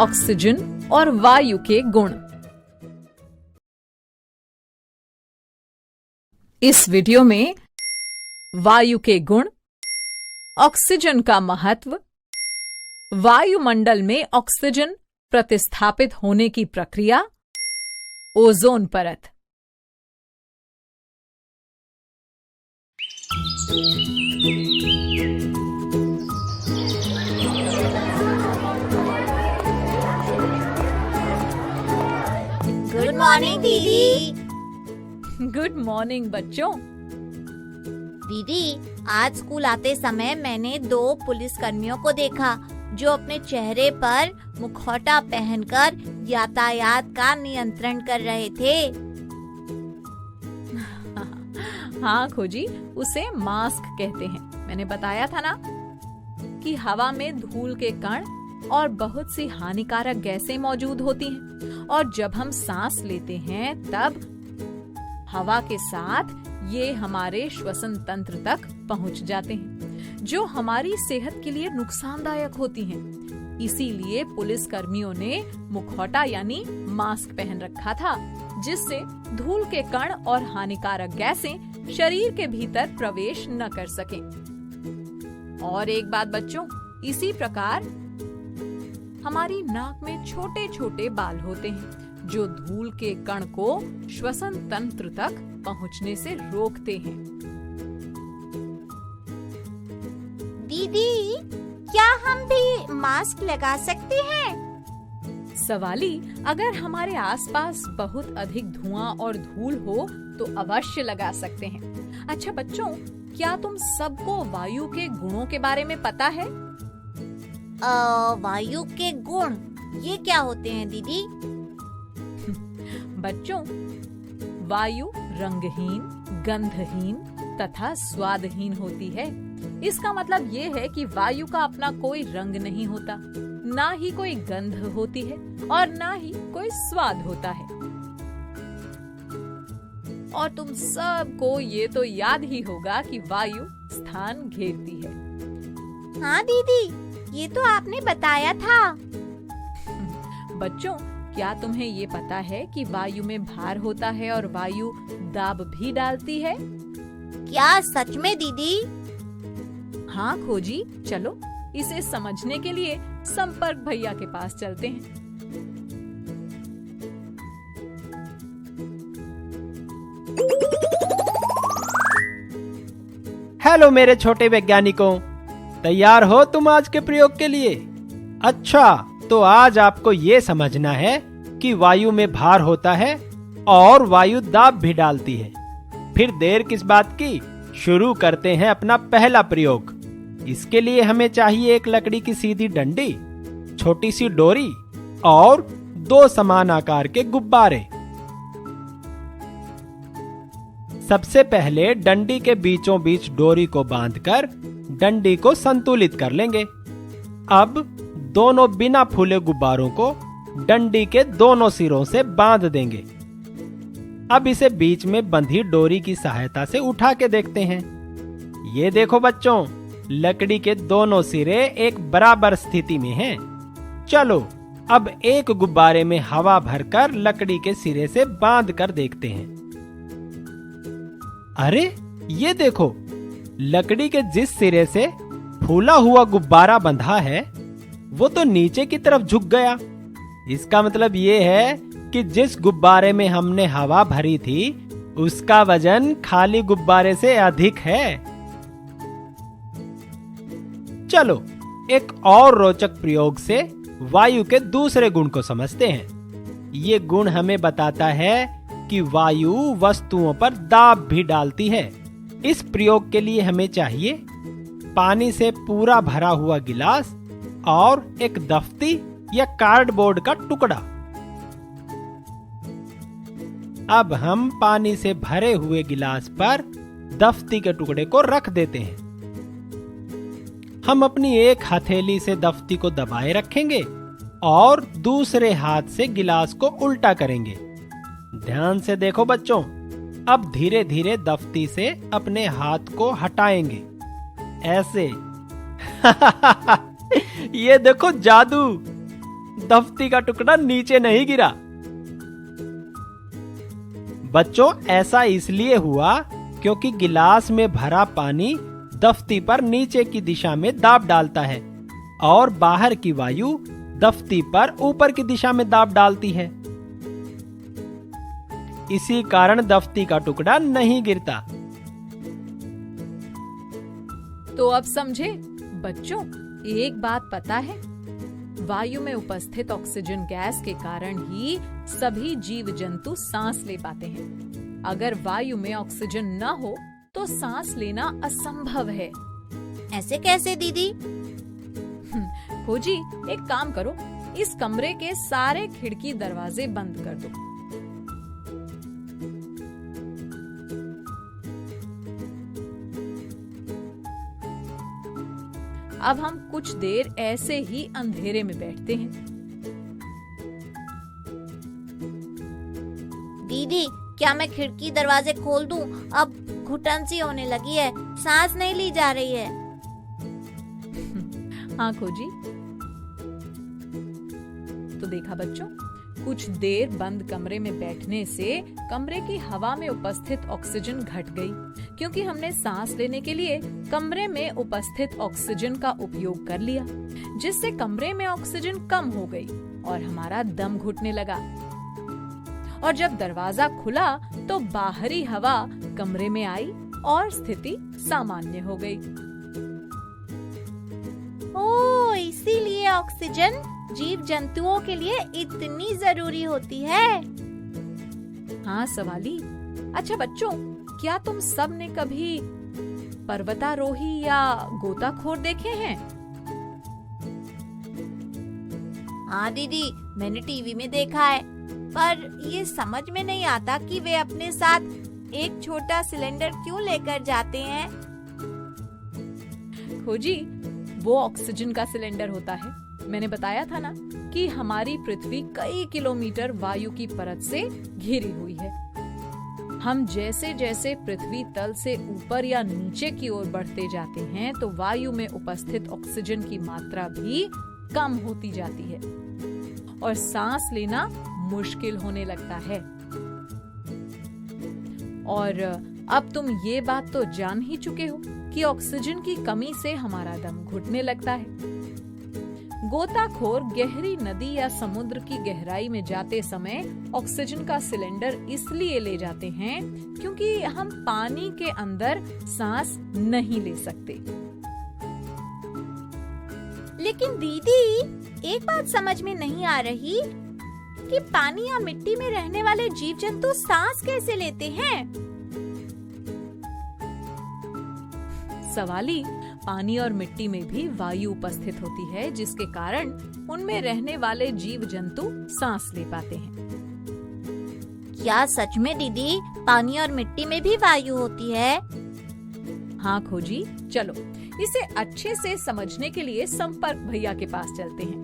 Oxygen और वायु के गुण। इस वीडियो में वायु के गुण, ऑक्सीजन का महत्व, वायुमंडल में ऑक्सीजन प्रतिस्थापित होने की प्रक्रिया, ओजोन परत। गुड मॉर्निंग दीदी। गुड मॉर्निंग बच्चों। दीदी, आज स्कूल आते समय मैंने 2 पुलिस कर्मियों को देखा जो अपने चेहरे पर मुखौटा पहनकर यातायात का नियंत्रण कर रहे थे। हाँ खोजी, उसे मास्क कहते हैं। मैंने बताया था ना कि हवा में धूल के कण और बहुत सी हानिकारक गैसें मौजूद होती हैं, और जब हम सांस लेते हैं तब हवा के साथ ये हमारे श्वसन तंत्र तक पहुंच जाते हैं, जो हमारी सेहत के लिए नुकसानदायक होती हैं। इसीलिए पुलिस कर्मियों ने मुखौटा यानी मास्क पहन रखा था, जिससे धूल के कण और हानिकारक गैसें शरीर के भीतर प्रवेश न कर सकें। और एक बात बच्चों, इसी प्रकार हमारी नाक में छोटे छोटे बाल होते हैं जो धूल के कण को श्वसन तंत्र तक पहुंचने से रोकते हैं। दीदी, क्या हम भी मास्क लगा सकते हैं? सवाली, अगर हमारे आसपास बहुत अधिक धुआं और धूल हो तो अवश्य लगा सकते हैं। अच्छा बच्चों, क्या तुम सबको वायु के गुणों के बारे में पता है? वायु के गुण ये क्या होते हैं दीदी? बच्चों, वायु रंगहीन, गंधहीन तथा स्वादहीन होती है। इसका मतलब ये है कि वायु का अपना कोई रंग नहीं होता, ना ही कोई गंध होती है और ना ही कोई स्वाद होता है। और तुम सबको ये तो याद ही होगा कि वायु स्थान घेरती है। हाँ दीदी, ये तो आपने बताया था। बच्चों, क्या तुम्हें ये पता है कि वायु में भार होता है और वायु दाब भी डालती है? क्या सच में दीदी? हाँ खोजी, चलो इसे समझने के लिए संपर्क भैया के पास चलते हैं। हेलो मेरे छोटे वैज्ञानिकों, तैयार हो तुम आज के प्रयोग के लिए? अच्छा, तो आज आपको ये समझना है कि वायु में भार होता है और वायु दाब भी डालती है। फिर देर किस बात की, शुरू करते हैं अपना पहला प्रयोग। इसके लिए हमें चाहिए एक लकड़ी की सीधी डंडी, छोटी सी डोरी और 2 समान आकार के गुब्बारे। सबसे पहले डंडी के बीचों बीच डोरी को बांधकर डंडी को संतुलित कर लेंगे। अब दोनों बिना फूले गुब्बारों को डंडी के दोनों सिरों से बांध देंगे। अब इसे बीच में बंधी डोरी की सहायता से उठा के देखते हैं। ये देखो बच्चों, लकड़ी के दोनों सिरे एक बराबर स्थिति में हैं। चलो अब एक गुब्बारे में हवा भरकर लकड़ी के सिरे से बांध कर देखते हैं। अरे ये देखो, लकड़ी के जिस सिरे से फूला हुआ गुब्बारा बंधा है वो तो नीचे की तरफ झुक गया। इसका मतलब ये है कि जिस गुब्बारे में हमने हवा भरी थी उसका वजन खाली गुब्बारे से अधिक है। चलो एक और रोचक प्रयोग से वायु के दूसरे गुण को समझते हैं। ये गुण हमें बताता है कि वायु वस्तुओं पर दाब भी डालती है। इस प्रयोग के लिए हमें चाहिए पानी से पूरा भरा हुआ गिलास और एक दफ्ती या कार्डबोर्ड का टुकड़ा। अब हम पानी से भरे हुए गिलास पर दफ्ती के टुकड़े को रख देते हैं। हम अपनी एक हथेली से दफ्ती को दबाए रखेंगे और दूसरे हाथ से गिलास को उल्टा करेंगे। ध्यान से देखो बच्चों, अब धीरे धीरे दफ्ती से अपने हाथ को हटाएंगे, ऐसे। ये देखो जादू। दफ्ती का टुकड़ा नीचे नहीं गिरा। बच्चों, ऐसा इसलिए हुआ क्योंकि गिलास में भरा पानी दफ्ती पर नीचे की दिशा में दाब डालता है और बाहर की वायु दफ्ती पर ऊपर की दिशा में दाब डालती है। इसी कारण दफ्ती का टुकड़ा नहीं गिरता। तो अब समझे बच्चों, एक बात पता है, वायु में उपस्थित ऑक्सीजन गैस के कारण ही सभी जीव जंतु सांस ले पाते हैं। अगर वायु में ऑक्सीजन न हो तो सांस लेना असंभव है। ऐसे कैसे दीदी? खोजी, एक काम करो, इस कमरे के सारे खिड़की दरवाजे बंद कर दो। अब हम कुछ देर ऐसे ही अंधेरे में बैठते हैं। दीदी, क्या मैं खिड़की दरवाजे खोल दूं? अब घुटन सी होने लगी है, सांस नहीं ली जा रही है। हाँ खोजी, तो देखा बच्चों, कुछ देर बंद कमरे में बैठने से कमरे की हवा में उपस्थित ऑक्सीजन घट गई, क्योंकि हमने सांस लेने के लिए कमरे में उपस्थित ऑक्सीजन का उपयोग कर लिया, जिससे कमरे में ऑक्सीजन कम हो गई और हमारा दम घुटने लगा। और जब दरवाजा खुला तो बाहरी हवा कमरे में आई और स्थिति सामान्य हो गई। ओह, इसीलिए ऑक्सीजन जीव जंतुओं के लिए इतनी जरूरी होती है। हाँ सवाली। अच्छा बच्चों, क्या तुम सब ने कभी पर्वतारोही या गोताखोर देखे हैं? हाँ दीदी, मैंने टीवी में देखा है, पर ये समझ में नहीं आता कि वे अपने साथ एक छोटा सिलेंडर क्यों लेकर जाते हैं। खोजी, वो ऑक्सीजन का सिलेंडर होता है। मैंने बताया था ना कि हमारी पृथ्वी कई किलोमीटर वायु की परत से घिरी हुई है। हम जैसे जैसे पृथ्वी तल से ऊपर या नीचे की ओर बढ़ते जाते हैं तो वायु में उपस्थित ऑक्सीजन की मात्रा भी कम होती जाती है और सांस लेना मुश्किल होने लगता है। और अब तुम ये बात तो जान ही चुके हो कि ऑक्सीजन की कमी से हमारा दम घुटने लगता है। गोताखोर गहरी नदी या समुद्र की गहराई में जाते समय ऑक्सीजन का सिलेंडर इसलिए ले जाते हैं क्योंकि हम पानी के अंदर सांस नहीं ले सकते। लेकिन दीदी, एक बात समझ में नहीं आ रही कि पानी या मिट्टी में रहने वाले जीव जंतु सांस कैसे लेते हैं? सवाली, पानी और मिट्टी में भी वायु उपस्थित होती है, जिसके कारण उनमें रहने वाले जीव जंतु सांस ले पाते हैं। क्या सच में दीदी, पानी और मिट्टी में भी वायु होती है? हाँ खोजी, चलो इसे अच्छे से समझने के लिए संपर्क भैया के पास चलते हैं।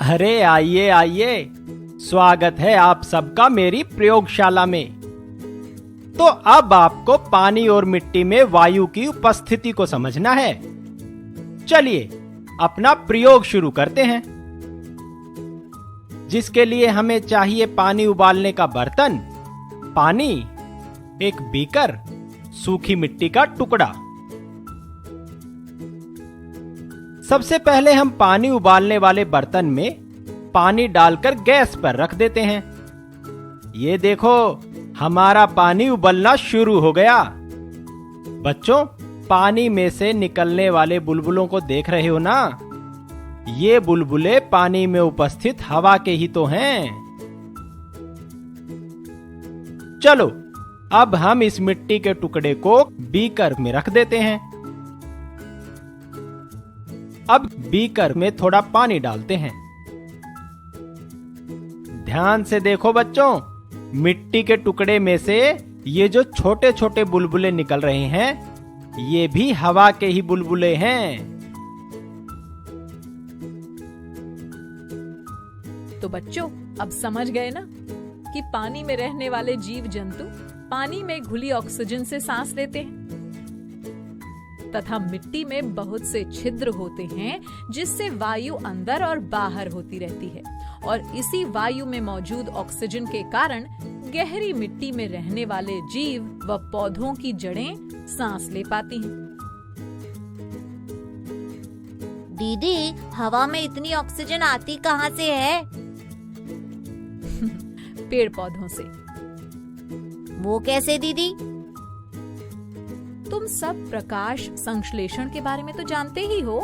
अरे आइए आइए, स्वागत है आप सबका मेरी प्रयोगशाला में। तो अब आपको पानी और मिट्टी में वायु की उपस्थिति को समझना है। चलिए अपना प्रयोग शुरू करते हैं, जिसके लिए हमें चाहिए पानी उबालने का बर्तन, पानी, एक बीकर, सूखी मिट्टी का टुकड़ा। सबसे पहले हम पानी उबालने वाले बर्तन में पानी डालकर गैस पर रख देते हैं। ये देखो, हमारा पानी उबलना शुरू हो गया। बच्चों, पानी में से निकलने वाले बुलबुलों को देख रहे हो ना? ये बुलबुले पानी में उपस्थित हवा के ही तो हैं। चलो अब हम इस मिट्टी के टुकड़े को बीकर में रख देते हैं। अब बीकर में थोड़ा पानी डालते हैं। ध्यान से देखो बच्चों, मिट्टी के टुकड़े में से ये जो छोटे छोटे बुलबुले निकल रहे हैं, ये भी हवा के ही बुलबुले हैं। तो बच्चों, अब समझ गए ना कि पानी में रहने वाले जीव जंतु पानी में घुली ऑक्सीजन से सांस लेते हैं तथा मिट्टी में बहुत से छिद्र होते हैं जिससे वायु अंदर और बाहर होती रहती है और इसी वायु में मौजूद ऑक्सीजन के कारण गहरी मिट्टी में रहने वाले जीव व पौधों की जड़ें सांस ले पाती हैं। दीदी, हवा में इतनी ऑक्सीजन आती कहाँ से है? पेड़ पौधों से। वो कैसे दीदी? तुम सब प्रकाश संश्लेषण के बारे में तो जानते ही हो।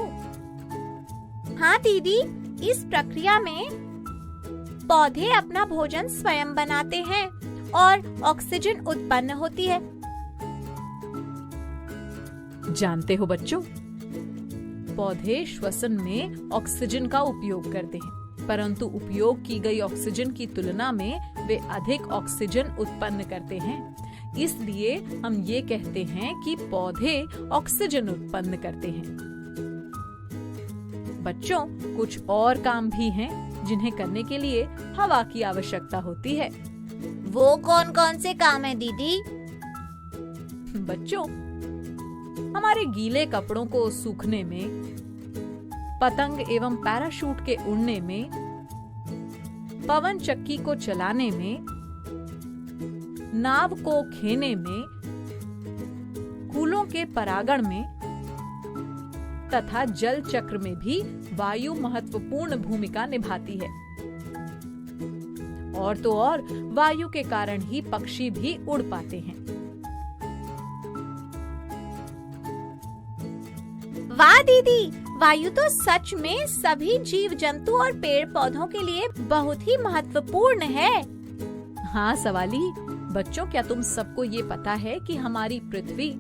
हाँ दीदी, इस प्रक्रिया में पौधे अपना भोजन स्वयं बनाते हैं और ऑक्सीजन उत्पन्न होती है। जानते हो बच्चों, पौधे श्वसन में ऑक्सीजन का उपयोग करते हैं, परंतु उपयोग की गई ऑक्सीजन की तुलना में वे अधिक ऑक्सीजन उत्पन्न करते हैं। इसलिए हम ये कहते हैं कि पौधे ऑक्सीजन उत्पन्न करते हैं। बच्चों, कुछ और काम भी हैं जिन्हें करने के लिए हवा की आवश्यकता होती है। वो कौन कौन से काम है दीदी? बच्चों, हमारे गीले कपड़ों को सूखने में, पतंग एवं पैराशूट के उड़ने में, पवन चक्की को चलाने में, नाव को खेने में, फूलों के परागण में तथा जल चक्र में भी वायु महत्वपूर्ण भूमिका निभाती है। और तो और वायु के कारण ही पक्षी भी उड़ पाते हैं। वाह दीदी, वायु तो सच में सभी जीव जंतु और पेड़ पौधों के लिए बहुत ही महत्वपूर्ण है। हाँ सवाली, बच्चों, क्या तुम सबको ये पता है कि हमारी पृथ्वी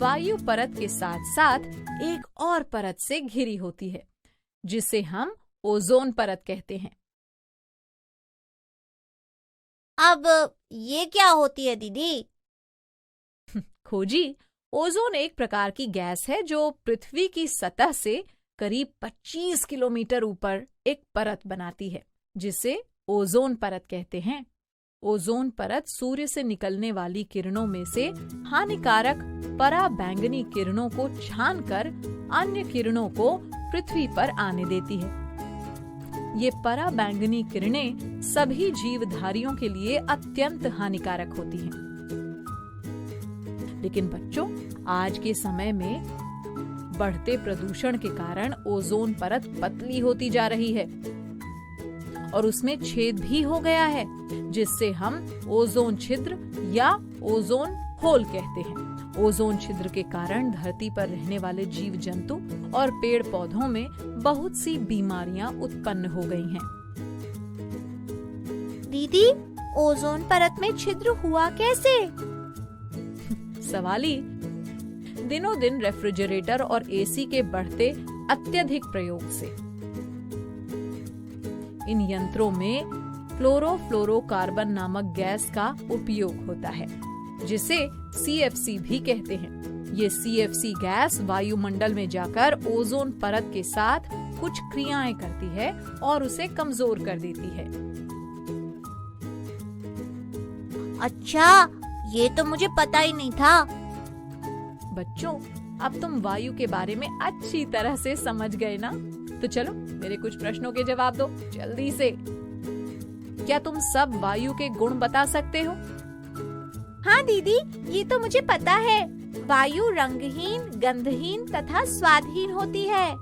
वायु परत के साथ साथ एक और परत से घिरी होती है जिसे हम ओजोन परत कहते हैं। अब ये क्या होती है दीदी? खोजी, ओजोन एक प्रकार की गैस है जो पृथ्वी की सतह से करीब 25 किलोमीटर ऊपर एक परत बनाती है जिसे ओजोन परत कहते हैं। ओजोन परत सूर्य से निकलने वाली किरणों में से हानिकारक पराबैंगनी किरणों को छानकर अन्य किरणों को पृथ्वी पर आने देती है। ये पराबैंगनी किरणें सभी जीवधारियों के लिए अत्यंत हानिकारक होती हैं। लेकिन बच्चों, आज के समय में बढ़ते प्रदूषण के कारण ओजोन परत पतली होती जा रही है और उसमें छेद भी हो गया है जिससे हम ओजोन छिद्र या ओजोन होल कहते हैं। ओजोन छिद्र के कारण धरती पर रहने वाले जीव जंतु और पेड़ पौधों में बहुत सी बीमारियां उत्पन्न हो गई हैं। दीदी, ओजोन परत में छिद्र हुआ कैसे? सवाली, दिनों दिन रेफ्रिजरेटर और एसी के बढ़ते अत्यधिक प्रयोग से इन यंत्रों में क्लोरोफ्लोरोकार्बन नामक गैस का उपयोग होता है जिसे CFC भी कहते हैं। ये CFC गैस वायुमंडल में जाकर ओजोन परत के साथ कुछ क्रियाएं करती है और उसे कमजोर कर देती है। अच्छा, ये तो मुझे पता ही नहीं था। बच्चों, अब तुम वायु के बारे में अच्छी तरह से समझ गए ना? तो चलो मेरे कुछ प्रश्नों के जवाब दो जल्दी से। क्या तुम सब वायु के गुण बता सकते हो? हाँ दीदी, ये तो मुझे पता है। वायु रंगहीन, गंधहीन तथा स्वादहीन होती है।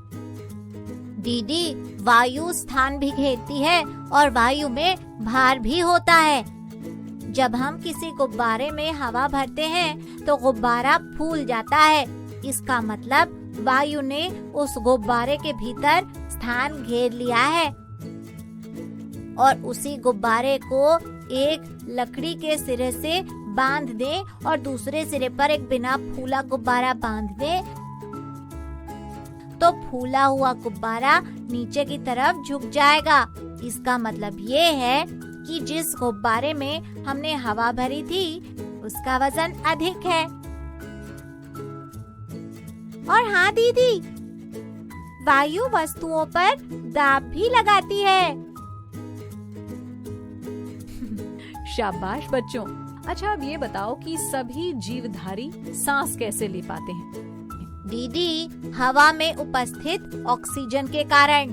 दीदी, वायु स्थान भी घेरती है और वायु में भार भी होता है। जब हम किसी गुब्बारे में हवा भरते हैं तो गुब्बारा फूल जाता है। इसका मतलब वायु ने उस गुब्बारे के भीतर स्थान घेर लिया है और उसी गुब्बारे को एक लकड़ी के सिरे से बांध दें और दूसरे सिरे पर एक बिना फूला गुब्बारा बांध दें तो फूला हुआ गुब्बारा नीचे की तरफ झुक जाएगा। इसका मतलब ये है कि जिस गुब्बारे में हमने हवा भरी थी उसका वजन अधिक है। और हाँ दीदी, वायु वस्तुओं पर दाब भी लगाती है। शाबाश बच्चों, अच्छा, अब ये बताओ कि सभी जीवधारी सांस कैसे ले पाते हैं? दीदी, हवा में उपस्थित ऑक्सीजन के कारण।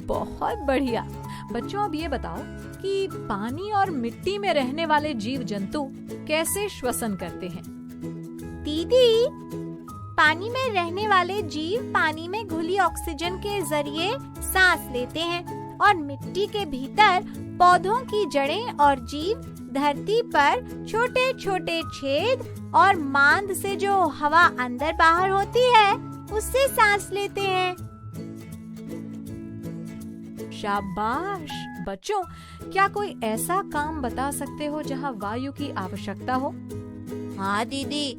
बहुत बढ़िया। बच्चों, अब ये बताओ कि पानी और मिट्टी में रहने वाले जीव जंतु कैसे श्वसन करते हैं? दीदी, पानी में रहने वाले जीव पानी में घुली ऑक्सीजन के जरिए सांस लेते हैं और मिट्टी के भीतर पौधों की जड़ें और जीव धरती पर छोटे छोटे छेद और मांद से जो हवा अंदर बाहर होती है उससे सांस लेते हैं। शाबाश। बच्चों, क्या कोई ऐसा काम बता सकते हो जहाँ वायु की आवश्यकता हो? हाँ दीदी,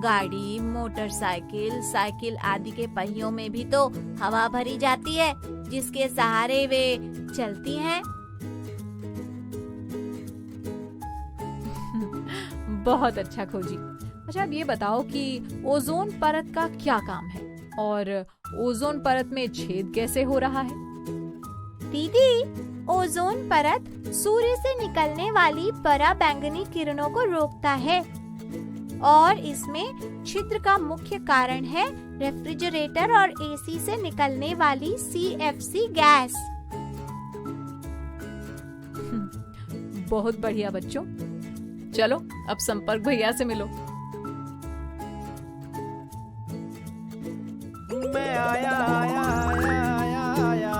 गाड़ी, मोटरसाइकिल, साइकिल आदि के पहियों में भी तो हवा भरी जाती है जिसके सहारे वे चलती हैं। बहुत अच्छा खोजी। अच्छा, अब ये बताओ कि ओजोन परत का क्या काम है और ओजोन परत में छेद कैसे हो रहा है? दीदी, ओजोन परत सूर्य से निकलने वाली पराबैंगनी किरणों को रोकता है और इसमें छिद्र का मुख्य कारण है रेफ्रिजरेटर और एसी से निकलने वाली CFC गैस। बहुत बढ़िया बच्चों। चलो, अब संपर्क भैया से मिलो। मैं आया आया आया आया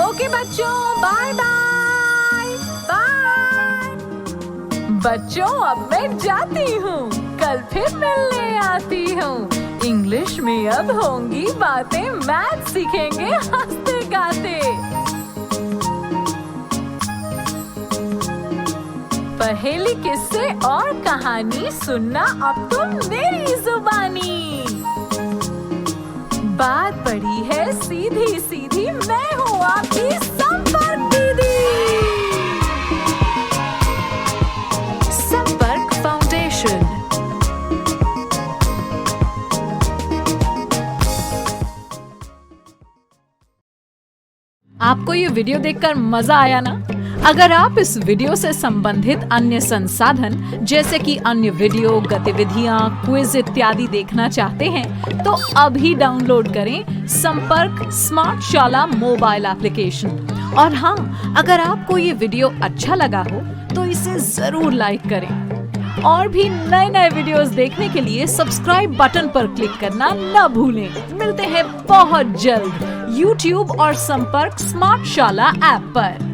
ओके बच्चों, बाय बाय बाय। बच्चों, अब मैं जाती हूँ, कल फिर मिलने आती हूँ। इंग्लिश में अब होंगी बातें, मैथ सीखेंगे हंसते गाते। पहेली, किस्से और कहानी सुनना अब तुम मेरी जुबानी। बात बड़ी है सीधी सीधी, मैं हूँ आपकी संपर्क दीदी। संपर्क फाउंडेशन। आपको ये वीडियो देखकर मजा आया ना? अगर आप इस वीडियो से संबंधित अन्य संसाधन जैसे कि अन्य वीडियो, गतिविधियां, क्विज इत्यादि देखना चाहते हैं तो अभी डाउनलोड करें संपर्क स्मार्ट शाला मोबाइल एप्लीकेशन। और हाँ, अगर आपको ये वीडियो अच्छा लगा हो तो इसे जरूर लाइक करें और भी नए नए वीडियोस देखने के लिए सब्सक्राइब बटन पर क्लिक करना न भूलें। मिलते हैं बहुत जल्द YouTube और संपर्क स्मार्ट शाला ऐप पर।